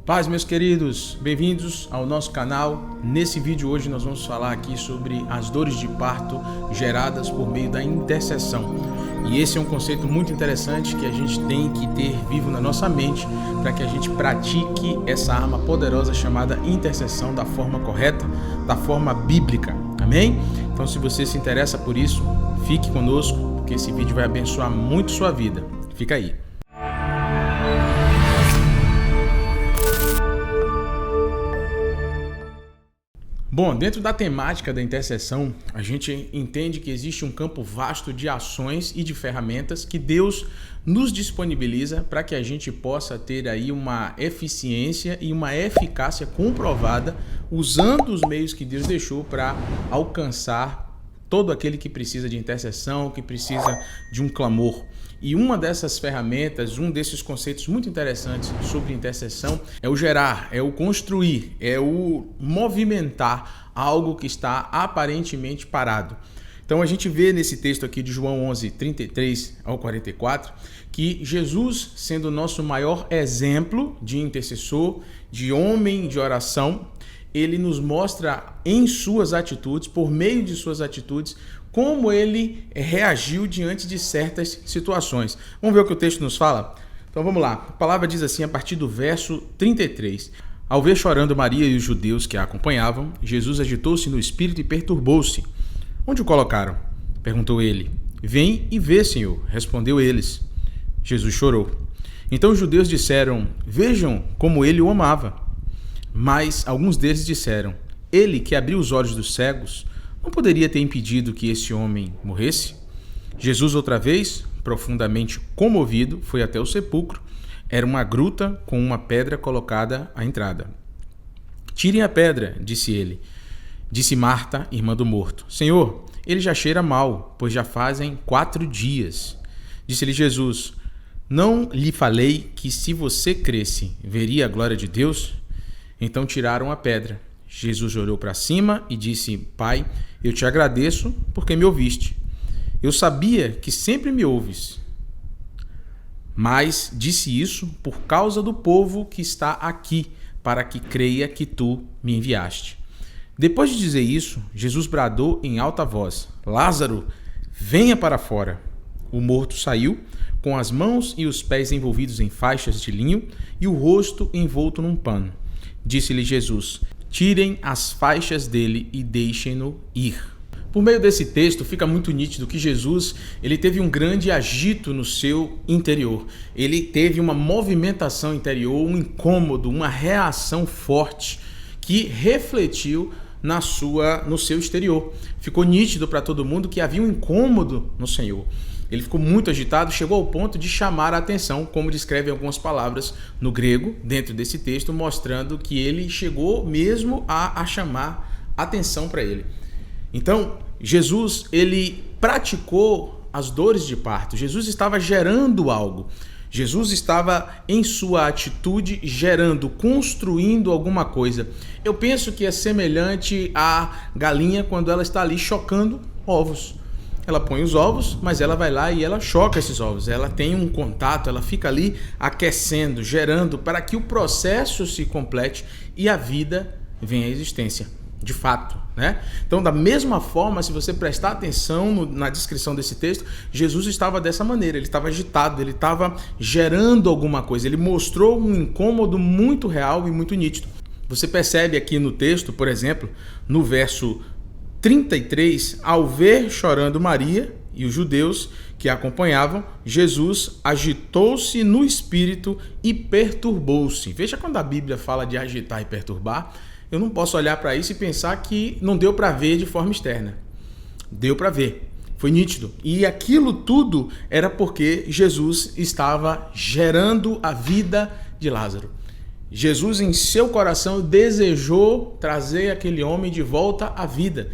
Paz, meus queridos, bem-vindos ao nosso canal. Nesse vídeo hoje nós vamos falar aqui sobre as dores de parto geradas por meio da intercessão. E esse é um conceito muito interessante que a gente tem que ter vivo na nossa mente para que a gente pratique essa arma poderosa chamada intercessão da forma correta, da forma bíblica. Amém? Então, se você se interessa por isso, fique conosco, porque esse vídeo vai abençoar muito sua vida. Fica aí. Bom, dentro da temática da intercessão, a gente entende que existe um campo vasto de ações e de ferramentas que Deus nos disponibiliza para que a gente possa ter aí uma eficiência e uma eficácia comprovada usando os meios que Deus deixou para alcançar todo aquele que precisa de intercessão, que precisa de um clamor. E uma dessas ferramentas, um desses conceitos muito interessantes sobre intercessão é o gerar, é o construir, é o movimentar algo que está aparentemente parado. Então a gente vê nesse texto aqui de João 11, 33 ao 44, que Jesus, sendo o nosso maior exemplo de intercessor, de homem de oração, ele nos mostra em suas atitudes, por meio de suas atitudes, como ele reagiu diante de certas situações. Vamos ver o que o texto nos fala? Então vamos lá. A palavra diz assim a partir do verso 33. Ao ver chorando Maria e os judeus que a acompanhavam, Jesus agitou-se no espírito e perturbou-se. Onde o colocaram? Perguntou ele. Vem e vê, Senhor, respondeu eles. Jesus chorou. Então os judeus disseram, vejam como ele o amava. Mas alguns deles disseram, ele que abriu os olhos dos cegos, não poderia ter impedido que esse homem morresse? Jesus, outra vez, profundamente comovido, foi até o sepulcro. Era uma gruta com uma pedra colocada à entrada. Tirem a pedra, disse ele. Disse Marta, irmã do morto. Senhor, ele já cheira mal, pois já fazem 4 dias. Disse-lhe Jesus, não lhe falei que se você cresce, veria a glória de Deus? Então tiraram a pedra. Jesus olhou para cima e disse, Pai, eu te agradeço porque me ouviste. Eu sabia que sempre me ouves, mas disse isso por causa do povo que está aqui, para que creia que tu me enviaste. Depois de dizer isso, Jesus bradou em alta voz, Lázaro, venha para fora. O morto saiu, com as mãos e os pés envolvidos em faixas de linho e o rosto envolto num pano. Disse-lhe Jesus, tirem as faixas dele e deixem-no ir. Por meio desse texto fica muito nítido que Jesus ele teve um grande agito no seu interior. Ele teve uma movimentação interior, um incômodo, uma reação forte que refletiu no seu exterior. Ficou nítido para todo mundo que havia um incômodo no Senhor. Ele ficou muito agitado, chegou ao ponto de chamar a atenção, como descrevem algumas palavras no grego, dentro desse texto, mostrando que ele chegou mesmo a chamar atenção para ele. Então, Jesus, ele praticou as dores de parto. Jesus estava gerando algo. Jesus estava em sua atitude gerando, construindo alguma coisa. Eu penso que é semelhante à galinha quando ela está ali chocando ovos. Ela põe os ovos, mas ela vai lá e ela choca esses ovos. Ela tem um contato, ela fica ali aquecendo, gerando para que o processo se complete e a vida venha à existência, de fato, né? Então, da mesma forma, se você prestar atenção na descrição desse texto, Jesus estava dessa maneira, ele estava agitado, ele estava gerando alguma coisa, ele mostrou um incômodo muito real e muito nítido. Você percebe aqui no texto, por exemplo, no verso 33, ao ver chorando Maria e os judeus que a acompanhavam, Jesus agitou-se no espírito e perturbou-se. Veja quando a Bíblia fala de agitar e perturbar, eu não posso olhar para isso e pensar que não deu para ver de forma externa. Deu para ver, foi nítido. E aquilo tudo era porque Jesus estava gerando a vida de Lázaro. Jesus, em seu coração, desejou trazer aquele homem de volta à vida.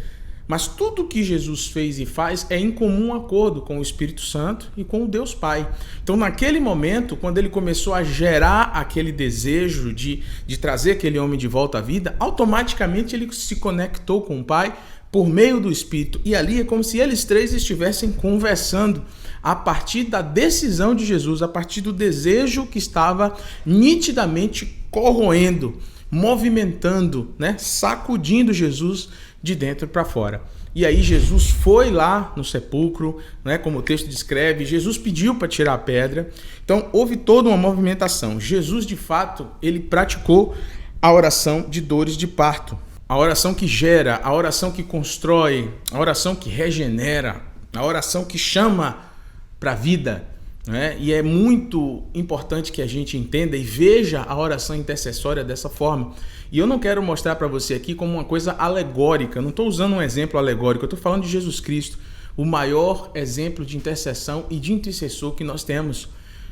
Mas tudo que Jesus fez e faz é em comum acordo com o Espírito Santo e com o Deus Pai. Então, naquele momento, quando ele começou a gerar aquele desejo de trazer aquele homem de volta à vida, automaticamente ele se conectou com o Pai por meio do Espírito. E ali é como se eles três estivessem conversando a partir da decisão de Jesus, a partir do desejo que estava nitidamente corroendo, movimentando, né, sacudindo Jesus de dentro para fora. E aí Jesus foi lá no sepulcro, né, como o texto descreve, Jesus pediu para tirar a pedra. Então houve toda uma movimentação. Jesus, de fato, ele praticou a oração de dores de parto. A oração que gera, a oração que constrói, a oração que regenera, a oração que chama para a vida. Né? E é muito importante que a gente entenda e veja a oração intercessória dessa forma. E eu não quero mostrar para você aqui como uma coisa alegórica, eu não estou usando um exemplo alegórico, eu estou falando de Jesus Cristo, o maior exemplo de intercessão e de intercessor que nós temos.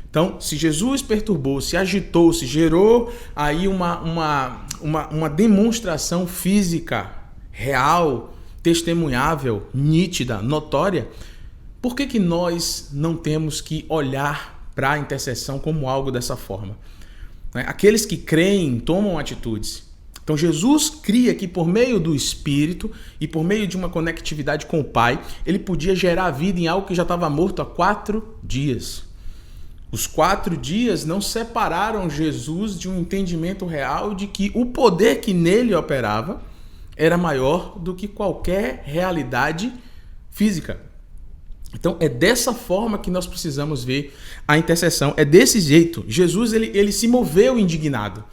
Então, se Jesus perturbou, se agitou, se gerou aí uma demonstração física, real, testemunhável, nítida, notória, por que nós não temos que olhar para a intercessão como algo dessa forma? Aqueles que creem tomam atitudes. Então Jesus cria que por meio do Espírito e por meio de uma conectividade com o Pai, ele podia gerar vida em algo que já estava morto há 4 dias. Os 4 dias não separaram Jesus de um entendimento real de que o poder que nele operava era maior do que qualquer realidade física. Então é dessa forma que nós precisamos ver a intercessão. É desse jeito. Jesus ele se moveu indignado.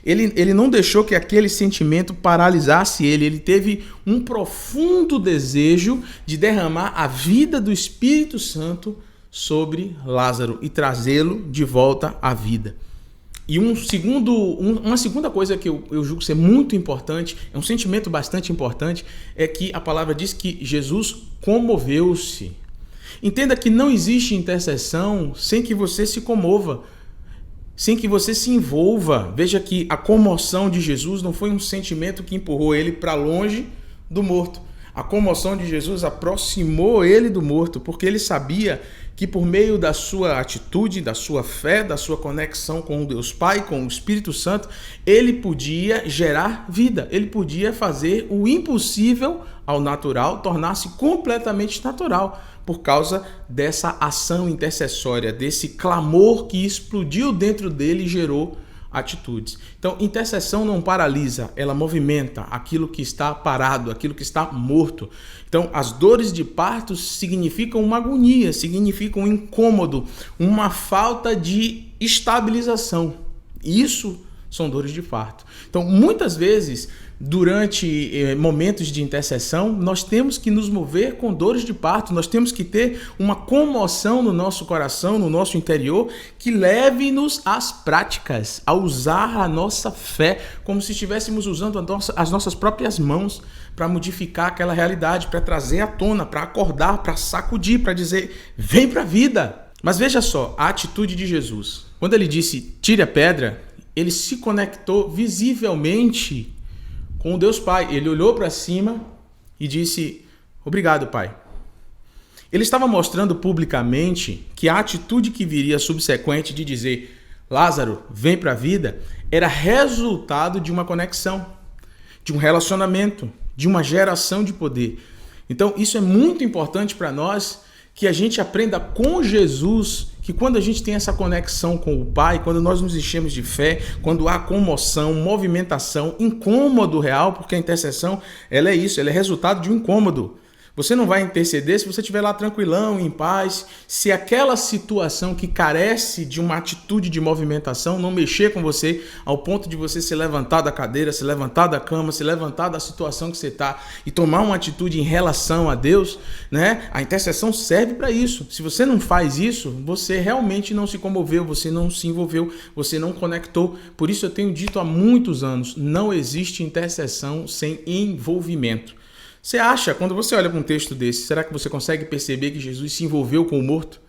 Ele não deixou que aquele sentimento paralisasse ele. Ele teve um profundo desejo de derramar a vida do Espírito Santo sobre Lázaro e trazê-lo de volta à vida. E uma segunda coisa que eu julgo ser muito importante, é um sentimento bastante importante, é que a palavra diz que Jesus comoveu-se. Entenda que não existe intercessão sem que você se comova, sem que você se envolva. Veja que a comoção de Jesus não foi um sentimento que empurrou ele para longe do morto. A comoção de Jesus aproximou ele do morto, porque ele sabia que por meio da sua atitude, da sua fé, da sua conexão com o Deus Pai, com o Espírito Santo, ele podia gerar vida, ele podia fazer o impossível ao natural tornar-se completamente natural, por causa dessa ação intercessória, desse clamor que explodiu dentro dele e gerou atitudes. Então, intercessão não paralisa, ela movimenta aquilo que está parado, aquilo que está morto. Então, as dores de parto significam uma agonia, significam um incômodo, uma falta de estabilização. Isso são dores de parto. Então, muitas vezes, durante momentos de intercessão, nós temos que nos mover com dores de parto, nós temos que ter uma comoção no nosso coração, no nosso interior, que leve-nos às práticas, a usar a nossa fé, como se estivéssemos usando as nossas próprias mãos para modificar aquela realidade, para trazer à tona, para acordar, para sacudir, para dizer, vem para a vida. Mas veja só, a atitude de Jesus. Quando ele disse, tire a pedra, ele se conectou visivelmente com o Deus Pai. Ele olhou para cima e disse, obrigado, Pai. Ele estava mostrando publicamente que a atitude que viria subsequente de dizer, Lázaro, vem para a vida, era resultado de uma conexão, de um relacionamento, de uma geração de poder. Então, isso é muito importante para nós, que a gente aprenda com Jesus, que quando a gente tem essa conexão com o Pai, quando nós nos enchemos de fé, quando há comoção, movimentação, incômodo real, porque a intercessão, ela é isso, ela é resultado de um incômodo. Você não vai interceder se você estiver lá tranquilão, em paz, se aquela situação que carece de uma atitude de movimentação não mexer com você ao ponto de você se levantar da cadeira, se levantar da cama, se levantar da situação que você está e tomar uma atitude em relação a Deus, né? A intercessão serve para isso. Se você não faz isso, você realmente não se comoveu, você não se envolveu, você não conectou. Por isso eu tenho dito há muitos anos, não existe intercessão sem envolvimento. Você acha, quando você olha para um texto desse, será que você consegue perceber que Jesus se envolveu com o morto?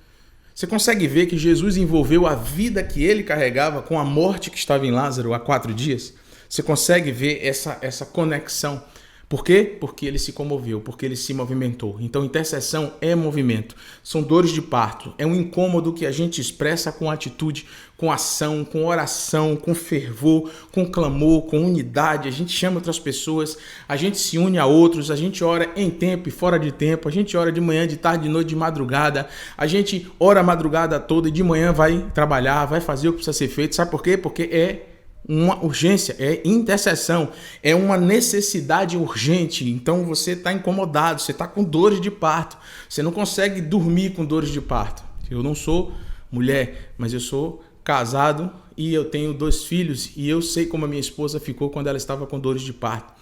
Você consegue ver que Jesus envolveu a vida que ele carregava com a morte que estava em Lázaro há 4 dias? Você consegue ver essa conexão? Por quê? Porque ele se comoveu, porque ele se movimentou. Então, intercessão é movimento. São dores de parto. É um incômodo que a gente expressa com atitude, com ação, com oração, com fervor, com clamor, com unidade. A gente chama outras pessoas, a gente se une a outros, a gente ora em tempo e fora de tempo, a gente ora de manhã, de tarde, de noite, de madrugada. A gente ora a madrugada toda e de manhã vai trabalhar, vai fazer o que precisa ser feito. Sabe por quê? Porque é uma urgência, é intercessão, é uma necessidade urgente. Então você está incomodado, você está com dores de parto, você não consegue dormir com dores de parto. Eu não sou mulher, mas eu sou casado e eu tenho 2 filhos e eu sei como a minha esposa ficou quando ela estava com dores de parto.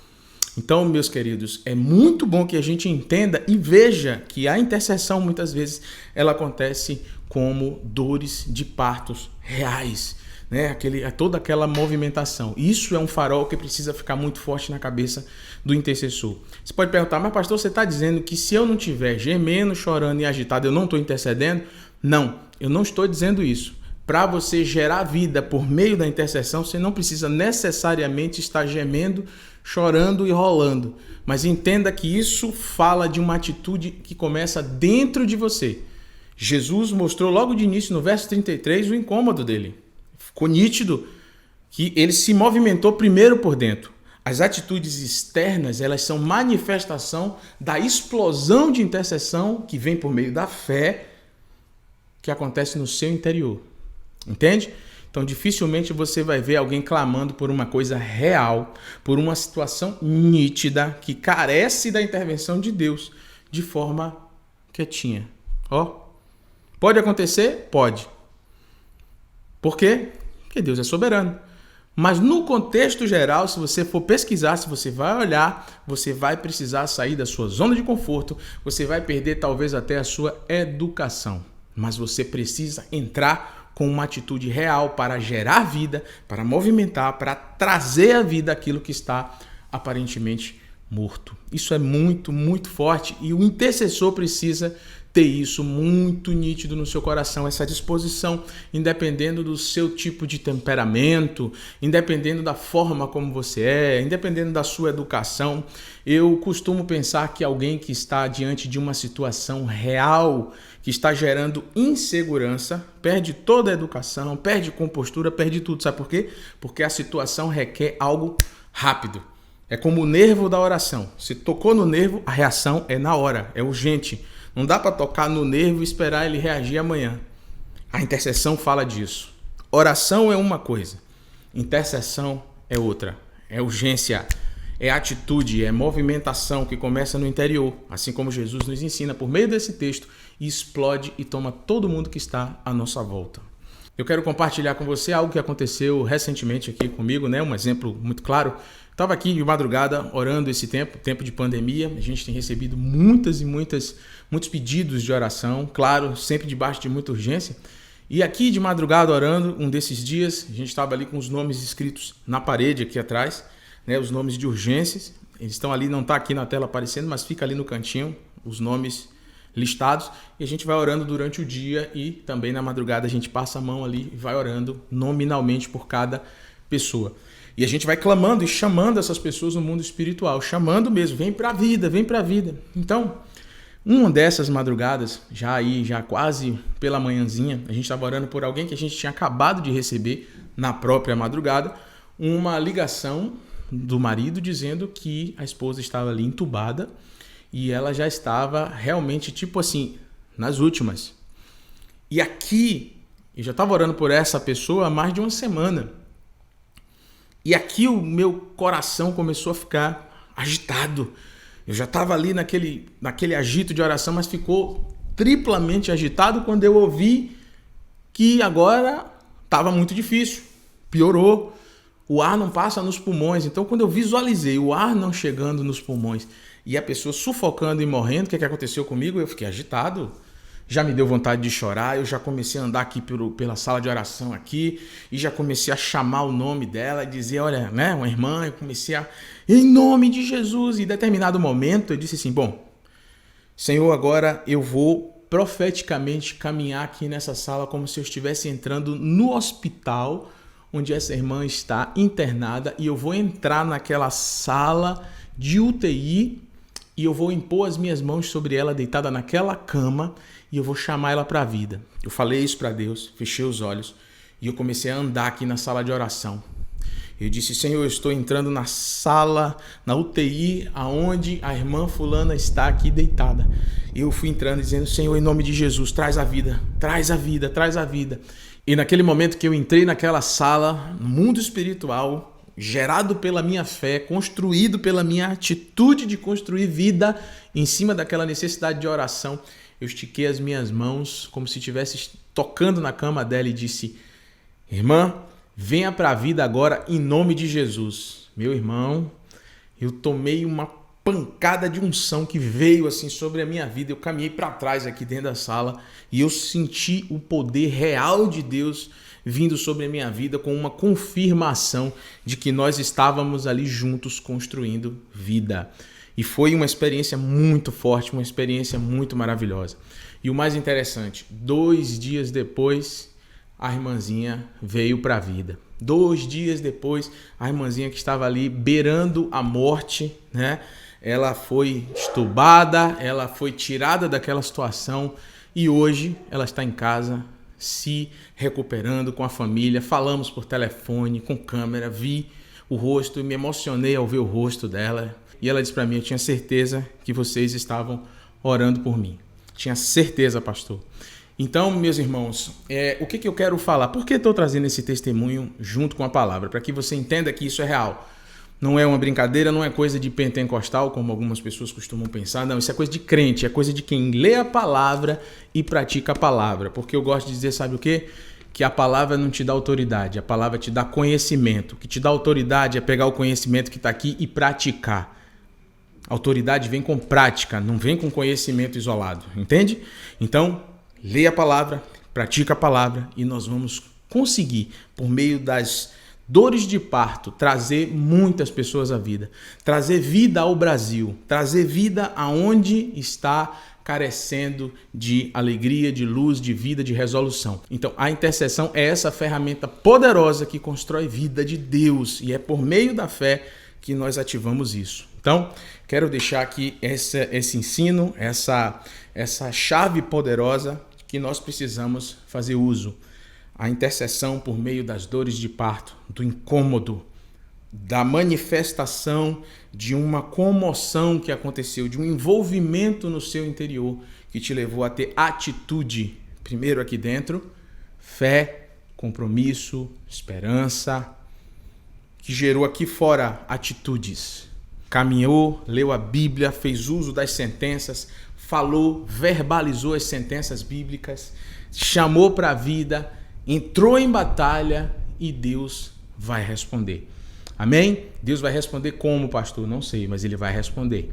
Então, meus queridos, é muito bom que a gente entenda e veja que a intercessão muitas vezes ela acontece como dores de partos reais. Né? Toda aquela movimentação. Isso é um farol que precisa ficar muito forte na cabeça do intercessor. Você pode perguntar, mas pastor, você está dizendo que se eu não estiver gemendo, chorando e agitado, eu não estou intercedendo? Não, eu não estou dizendo isso. Para você gerar vida por meio da intercessão, você não precisa necessariamente estar gemendo, chorando e rolando. Mas entenda que isso fala de uma atitude que começa dentro de você. Jesus mostrou logo de início, no verso 33, o incômodo dele. Ficou nítido que ele se movimentou primeiro por dentro. As atitudes externas, elas são manifestação da explosão de intercessão que vem por meio da fé que acontece no seu interior. Entende? Então, dificilmente você vai ver alguém clamando por uma coisa real, por uma situação nítida que carece da intervenção de Deus de forma quietinha. Pode acontecer? Pode. Por quê? Porque Deus é soberano. Mas no contexto geral, se você for pesquisar, se você vai olhar, você vai precisar sair da sua zona de conforto, você vai perder talvez até a sua educação. Mas você precisa entrar com uma atitude real para gerar vida, para movimentar, para trazer à vida aquilo que está aparentemente morto. Isso é muito, muito forte e o intercessor precisa ter isso muito nítido no seu coração, essa disposição, independendo do seu tipo de temperamento, independendo da forma como você é, independendo da sua educação. Eu costumo pensar que alguém que está diante de uma situação real, que está gerando insegurança, perde toda a educação, perde compostura, perde tudo. Sabe por quê? Porque a situação requer algo rápido. É como o nervo da oração. Se tocou no nervo, a reação é na hora, é urgente. Não dá para tocar no nervo e esperar ele reagir amanhã. A intercessão fala disso. Oração é uma coisa, intercessão é outra. É urgência, é atitude, é movimentação que começa no interior, assim como Jesus nos ensina por meio desse texto e explode e toma todo mundo que está à nossa volta. Eu quero compartilhar com você algo que aconteceu recentemente aqui comigo, né? Um exemplo muito claro. Estava aqui de madrugada orando esse tempo de pandemia. A gente tem recebido muitos pedidos de oração, claro, sempre debaixo de muita urgência. E aqui de madrugada orando, um desses dias, a gente estava ali com os nomes escritos na parede aqui atrás, né? Os nomes de urgências. Eles estão ali, não está aqui na tela aparecendo, mas fica ali no cantinho, os nomes listados, e a gente vai orando durante o dia e também na madrugada a gente passa a mão ali e vai orando nominalmente por cada pessoa. E a gente vai clamando e chamando essas pessoas no mundo espiritual, chamando mesmo, vem pra vida, vem pra vida. Então, uma dessas madrugadas, já quase pela manhãzinha, a gente estava orando por alguém que a gente tinha acabado de receber na própria madrugada, uma ligação do marido dizendo que a esposa estava ali entubada e ela já estava realmente, tipo assim, nas últimas. E aqui, eu já estava orando por essa pessoa há mais de uma semana. E aqui o meu coração começou a ficar agitado. Eu já estava ali naquele agito de oração, mas ficou triplamente agitado quando eu ouvi que agora estava muito difícil. Piorou. O ar não passa nos pulmões. Então, quando eu visualizei o ar não chegando nos pulmões e a pessoa sufocando e morrendo, o que aconteceu comigo? Eu fiquei agitado. Já me deu vontade de chorar, eu já comecei a andar aqui pela sala de oração aqui e já comecei a chamar o nome dela e dizer, olha, né, uma irmã, eu comecei a, em nome de Jesus, e em determinado momento eu disse assim, bom, Senhor, agora eu vou profeticamente caminhar aqui nessa sala como se eu estivesse entrando no hospital onde essa irmã está internada e eu vou entrar naquela sala de UTI e eu vou impor as minhas mãos sobre ela deitada naquela cama e eu vou chamar ela para a vida. Eu falei isso para Deus, fechei os olhos e eu comecei a andar aqui na sala de oração. Eu disse, Senhor, eu estou entrando na sala, na UTI, aonde a irmã fulana está aqui deitada. Eu fui entrando dizendo, Senhor, em nome de Jesus, traz a vida, traz a vida, traz a vida. E naquele momento que eu entrei naquela sala, no mundo espiritual, gerado pela minha fé, construído pela minha atitude de construir vida em cima daquela necessidade de oração, eu estiquei as minhas mãos como se estivesse tocando na cama dela e disse, irmã, venha para a vida agora em nome de Jesus. Meu irmão, eu tomei uma pancada de unção que veio assim sobre a minha vida. Eu caminhei para trás aqui dentro da sala e eu senti o poder real de Deus vindo sobre a minha vida com uma confirmação de que nós estávamos ali juntos construindo vida. E foi uma experiência muito forte, uma experiência muito maravilhosa. E o mais interessante, 2 dias depois, a irmãzinha veio para a vida. 2 dias depois, a irmãzinha que estava ali beirando a morte, né? Ela foi estubada, ela foi tirada daquela situação e hoje ela está em casa se recuperando com a família. Falamos por telefone, com câmera, vi o rosto e me emocionei ao ver o rosto dela. E ela disse para mim, eu tinha certeza que vocês estavam orando por mim. Tinha certeza, pastor. Então, meus irmãos, o que eu quero falar? Por que estou trazendo esse testemunho junto com a palavra? Para que você entenda que isso é real. Não é uma brincadeira, não é coisa de pentecostal, como algumas pessoas costumam pensar. Não, isso é coisa de crente, é coisa de quem lê a palavra e pratica a palavra. Porque eu gosto de dizer, sabe o quê? Que a palavra não te dá autoridade, a palavra te dá conhecimento. O que te dá autoridade é pegar o conhecimento que está aqui e praticar. Autoridade vem com prática, não vem com conhecimento isolado, entende? Então, leia a palavra, pratica a palavra e nós vamos conseguir, por meio das dores de parto, trazer muitas pessoas à vida, trazer vida ao Brasil, trazer vida aonde está carecendo de alegria, de luz, de vida, de resolução. Então, a intercessão é essa ferramenta poderosa que constrói vida de Deus e é por meio da fé que nós ativamos isso. Então, quero deixar aqui esse ensino, essa chave poderosa que nós precisamos fazer uso. A intercessão por meio das dores de parto, do incômodo, da manifestação de uma comoção que aconteceu, de um envolvimento no seu interior que te levou a ter atitude, primeiro aqui dentro, fé, compromisso, esperança, que gerou aqui fora atitudes. Caminhou, leu a Bíblia, fez uso das sentenças, falou, verbalizou as sentenças bíblicas, chamou para a vida, entrou em batalha e Deus vai responder. Amém? Deus vai responder como, pastor? Não sei, mas ele vai responder.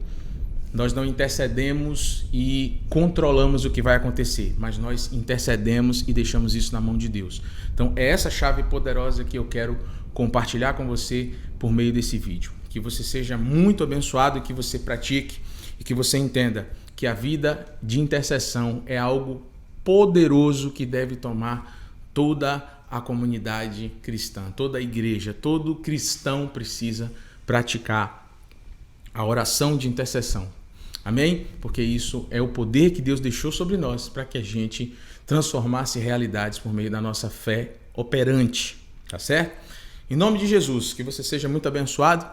Nós não intercedemos e controlamos o que vai acontecer, mas nós intercedemos e deixamos isso na mão de Deus. Então, é essa chave poderosa que eu quero compartilhar com você por meio desse vídeo. Que você seja muito abençoado, que você pratique e que você entenda que a vida de intercessão é algo poderoso que deve tomar toda a comunidade cristã, toda a igreja, todo cristão precisa praticar a oração de intercessão. Amém? Porque isso é o poder que Deus deixou sobre nós para que a gente transformasse realidades por meio da nossa fé operante. Tá certo? Em nome de Jesus, que você seja muito abençoado.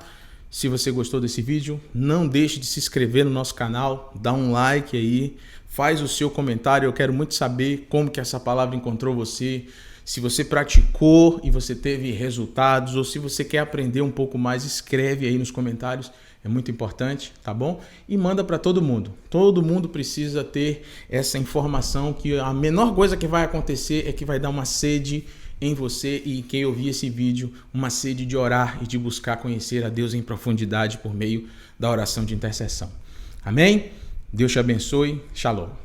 Se você gostou desse vídeo, não deixe de se inscrever no nosso canal, dá um like aí, faz o seu comentário. Eu quero muito saber como que essa palavra encontrou você, se você praticou e você teve resultados, ou se você quer aprender um pouco mais, escreve aí nos comentários, é muito importante, tá bom? E manda para todo mundo. Todo mundo precisa ter essa informação que a menor coisa que vai acontecer é que vai dar uma sede em você e em quem ouvir esse vídeo, uma sede de orar e de buscar conhecer a Deus em profundidade por meio da oração de intercessão. Amém? Deus te abençoe. Shalom.